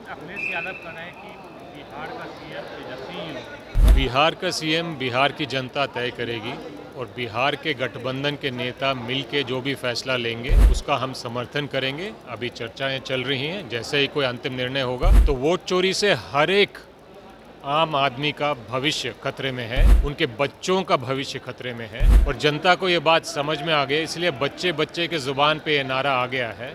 अखिलेश यादव का कहना है कि बिहार का सीएम तेजस्वी ही होगा। बिहार का सीएम बिहार की जनता तय करेगी और बिहार के गठबंधन के नेता मिलके जो भी फैसला लेंगे उसका हम समर्थन करेंगे। अभी चर्चाएं चल रही हैं, जैसे ही कोई अंतिम निर्णय होगा तो वोट चोरी से हर एक आम आदमी का भविष्य खतरे में है, उनके बच्चों का भविष्य खतरे में है और जनता को ये बात समझ में आ गई, इसलिए बच्चे बच्चे के जुबान पे ये नारा आ गया है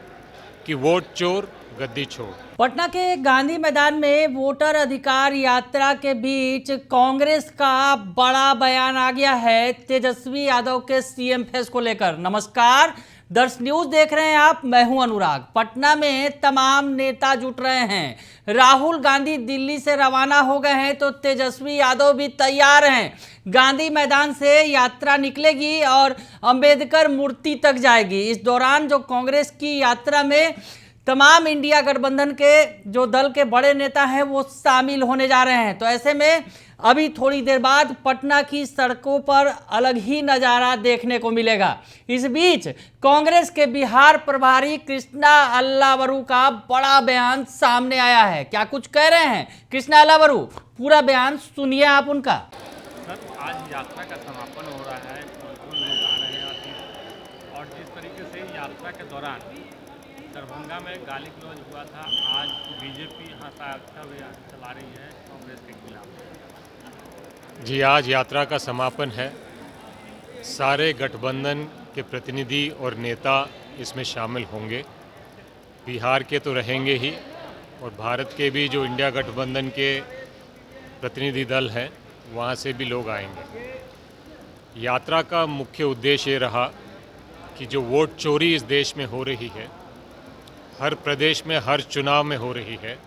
कि वोट चोर गद्दी छोड़। पटना के गांधी मैदान में वोटर अधिकार यात्रा के बीच कांग्रेस का बड़ा बयान आ गया है तेजस्वी यादव के सीएम फेस को लेकर। नमस्कार, दर्श न्यूज देख रहे हैं आप, मैं हूं अनुराग। पटना में तमाम नेता जुट रहे हैं। राहुल गांधी दिल्ली से रवाना हो गए हैं तो तेजस्वी यादव भी तैयार हैं। गांधी मैदान से यात्रा निकलेगी और अंबेडकर मूर्ति तक जाएगी। इस दौरान जो कांग्रेस की यात्रा में तमाम इंडिया गठबंधन के जो दल के बड़े नेता हैं वो शामिल होने जा रहे हैं, तो ऐसे में अभी थोड़ी देर बाद पटना की सड़कों पर अलग ही नज़ारा देखने को मिलेगा। इस बीच कांग्रेस के बिहार प्रभारी कृष्णा अल्लावरू का बड़ा बयान सामने आया है। क्या कुछ कह रहे हैं कृष्णा अल्लावरू, पूरा बयान सुनिए आप उनका। सर, आज यात्रा का समापन हो रहा है, लोग आ रहे हैं और जिस तरीके से यात्रा के दौरान दरभंगा में गाली गलौज हुआ था, आज बीजेपी हंसाता चला रही है कांग्रेस के खिलाफ। जी, आज यात्रा का समापन है। सारे गठबंधन के प्रतिनिधि और नेता इसमें शामिल होंगे। बिहार के तो रहेंगे ही और भारत के भी जो इंडिया गठबंधन के प्रतिनिधि दल हैं वहाँ से भी लोग आएंगे। यात्रा का मुख्य उद्देश्य ये रहा कि जो वोट चोरी इस देश में हो रही है, हर प्रदेश में हर चुनाव में हो रही है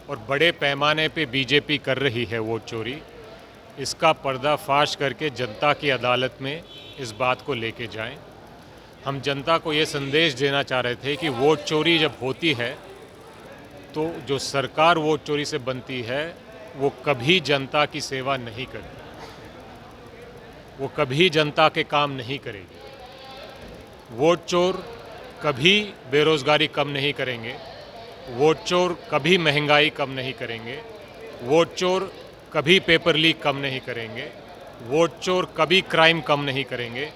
और बड़े पैमाने पे बीजेपी कर रही है वोट चोरी, इसका पर्दाफाश करके जनता की अदालत में इस बात को लेके जाएं। हम जनता को ये संदेश देना चाह रहे थे कि वोट चोरी जब होती है तो जो सरकार वोट चोरी से बनती है वो कभी जनता की सेवा नहीं करती, वो कभी जनता के काम नहीं करेगी। वोट चोर कभी बेरोजगारी कम नहीं करेंगे, वोट चोर कभी महंगाई कम नहीं करेंगे, वोट चोर कभी पेपर लीक कम नहीं करेंगे, वोट चोर कभी क्राइम कम नहीं करेंगे,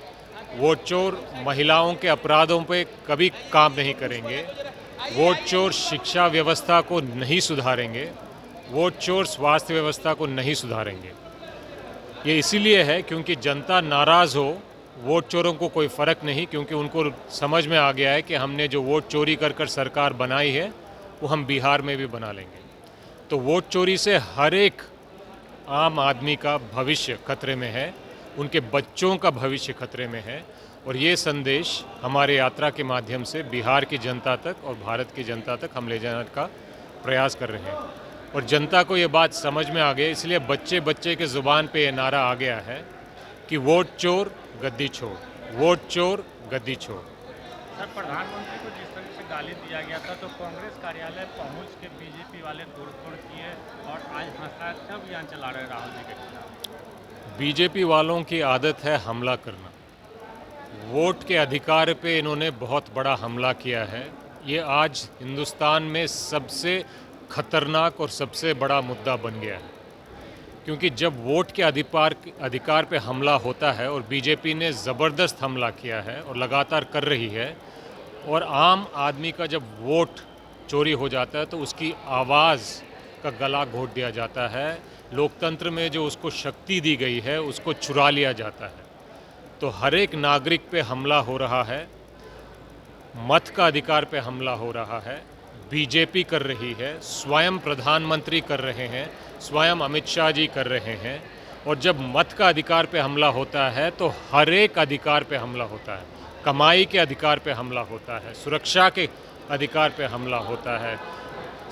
वोट चोर महिलाओं के अपराधों पे कभी काम नहीं करेंगे, वोट चोर शिक्षा व्यवस्था को नहीं सुधारेंगे, वोट चोर स्वास्थ्य व्यवस्था को नहीं सुधारेंगे। ये इसीलिए है क्योंकि जनता नाराज़ हो, वोट चोरों को कोई फ़र्क नहीं, क्योंकि उनको समझ में आ गया है कि हमने जो वोट चोरी कर कर सरकार बनाई है वो हम बिहार में भी बना लेंगे। तो वोट चोरी से हर एक आम आदमी का भविष्य खतरे में है, उनके बच्चों का भविष्य खतरे में है और ये संदेश हमारे यात्रा के माध्यम से बिहार की जनता तक और भारत की जनता तक हम ले जाने का प्रयास कर रहे हैं और जनता को ये बात समझ में आ गई, इसलिए बच्चे बच्चे के ज़ुबान पे ये नारा आ गया है कि वोट चोर गद्दी छोड़, वोट चोर गद्दी छोड़। सर, प्रधानमंत्री को जिस तरह से गाली दिया गया था तो कांग्रेस कार्यालय पहुंच के बीजेपी वाले तोड़फोड़ किए और आज हंसाता अभियान चला रहे राहुल जी के खिलाफ। बीजेपी वालों की आदत है हमला करना। वोट के अधिकार पे इन्होंने बहुत बड़ा हमला किया है। ये आज हिंदुस्तान में सबसे खतरनाक और सबसे बड़ा मुद्दा बन गया है, क्योंकि जब वोट के अधिकार पे हमला होता है और बीजेपी ने ज़बरदस्त हमला किया है और लगातार कर रही है और आम आदमी का जब वोट चोरी हो जाता है तो उसकी आवाज़ का गला घोट दिया जाता है। लोकतंत्र में जो उसको शक्ति दी गई है उसको चुरा लिया जाता है। तो हर एक नागरिक पे हमला हो रहा है, मत का अधिकार पे हमला हो रहा है, बीजेपी कर रही है, स्वयं प्रधानमंत्री कर रहे हैं, स्वयं अमित शाह जी कर रहे हैं और जब मत का अधिकार पे हमला होता है तो हर एक अधिकार पे हमला होता है। कमाई के अधिकार पे हमला होता है, सुरक्षा के अधिकार पे हमला होता है,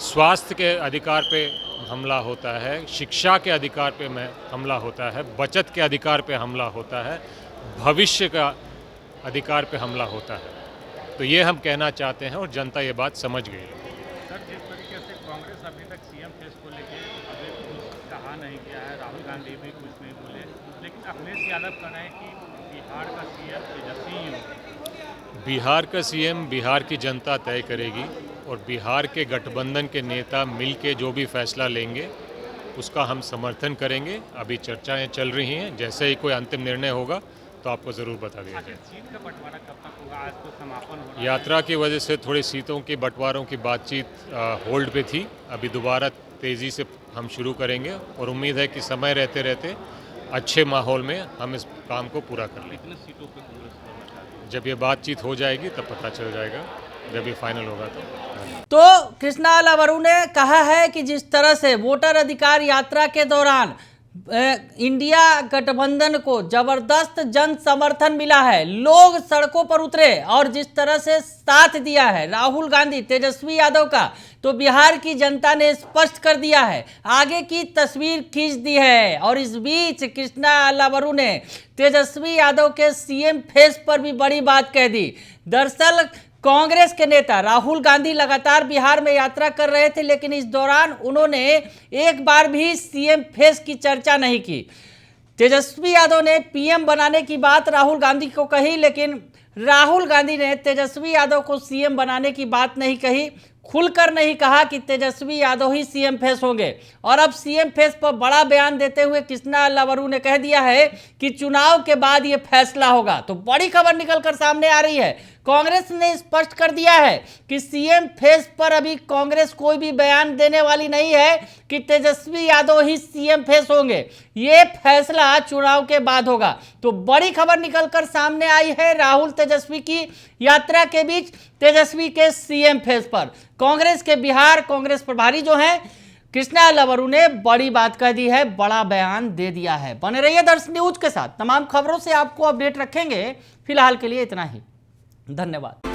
स्वास्थ्य के अधिकार पे हमला होता है, शिक्षा के अधिकार पे हमला होता है, बचत के अधिकार पे हमला होता है, भविष्य का अधिकार पे हमला होता है। तो ये हम कहना चाहते हैं और जनता ये बात समझ गई है। सर, जिस तरीके से कांग्रेस अभी तक सीएम फेस को लेके अभी कुछ कहा नहीं गया है, राहुल गांधी भी कुछ नहीं बोले, लेकिन अखिलेश यादव का कहना है कि बिहार का सीएम तेजस्वी ही होगा। बिहार का सीएम बिहार की जनता तय करेगी और बिहार के गठबंधन के नेता मिलके जो भी फैसला लेंगे उसका हम समर्थन करेंगे। अभी चर्चाएं चल रही हैं, जैसे ही कोई अंतिम निर्णय होगा तो आपको ज़रूर बता दिया जाएगा। सीट का बंटवारा कब तक होगा? आज तो समापन हो रहा है। यात्रा की वजह से थोड़ी सीटों के बंटवारों की बातचीत होल्ड पे थी। अभी दोबारा तेज़ी से हम शुरू करेंगे और उम्मीद है कि समय रहते रहते अच्छे माहौल में हम इस काम को पूरा कर लेंगे। कितने सीटों पर कांग्रेस करना चाहती है? जब ये बातचीत हो जाएगी तब पता चल जाएगा, जब ये फाइनल होगा तो कृष्णा अलावरू ने कहा है कि जिस तरह से वोटर अधिकार यात्रा के दौरान इंडिया गठबंधन को जबरदस्त जन समर्थन मिला है, लोग सड़कों पर उतरे और जिस तरह से साथ दिया है राहुल गांधी, तेजस्वी यादव का, तो बिहार की जनता ने स्पष्ट कर दिया है, आगे की तस्वीर खींच दी है। और इस बीच कृष्णा अलावरू ने तेजस्वी यादव के सीएम फेस पर भी बड़ी बात कह दी। दरअसल कांग्रेस के नेता राहुल गांधी लगातार बिहार में यात्रा कर रहे थे, लेकिन इस दौरान उन्होंने एक बार भी सीएम फेस की चर्चा नहीं की। तेजस्वी यादव ने पीएम बनाने की बात राहुल गांधी को कही, लेकिन राहुल गांधी ने तेजस्वी यादव को सीएम बनाने की बात नहीं कही, खुलकर नहीं कहा कि तेजस्वी यादव ही सीएम फेस होंगे। और अब सीएम फेस पर बड़ा बयान देते हुए कृष्णा अलावरू ने कह दिया है कि चुनाव के बाद ये फैसला होगा। तो बड़ी खबर निकलकर सामने आ रही है, कांग्रेस ने स्पष्ट कर दिया है कि सीएम फेस पर अभी कांग्रेस कोई भी बयान देने वाली नहीं है कि तेजस्वी यादव ही सीएम फेस होंगे, ये फैसला चुनाव के बाद होगा। तो बड़ी खबर निकलकर सामने आई है राहुल तेजस्वी की यात्रा के बीच तेजस्वी के सीएम फेस पर। कांग्रेस के बिहार कांग्रेस प्रभारी जो हैं कृष्णा अलावरू ने बड़ी बात कह दी है, बड़ा बयान दे दिया है। बने रहिए दर्शन न्यूज के साथ, तमाम खबरों से आपको अपडेट रखेंगे। फिलहाल के लिए इतना ही, धन्यवाद।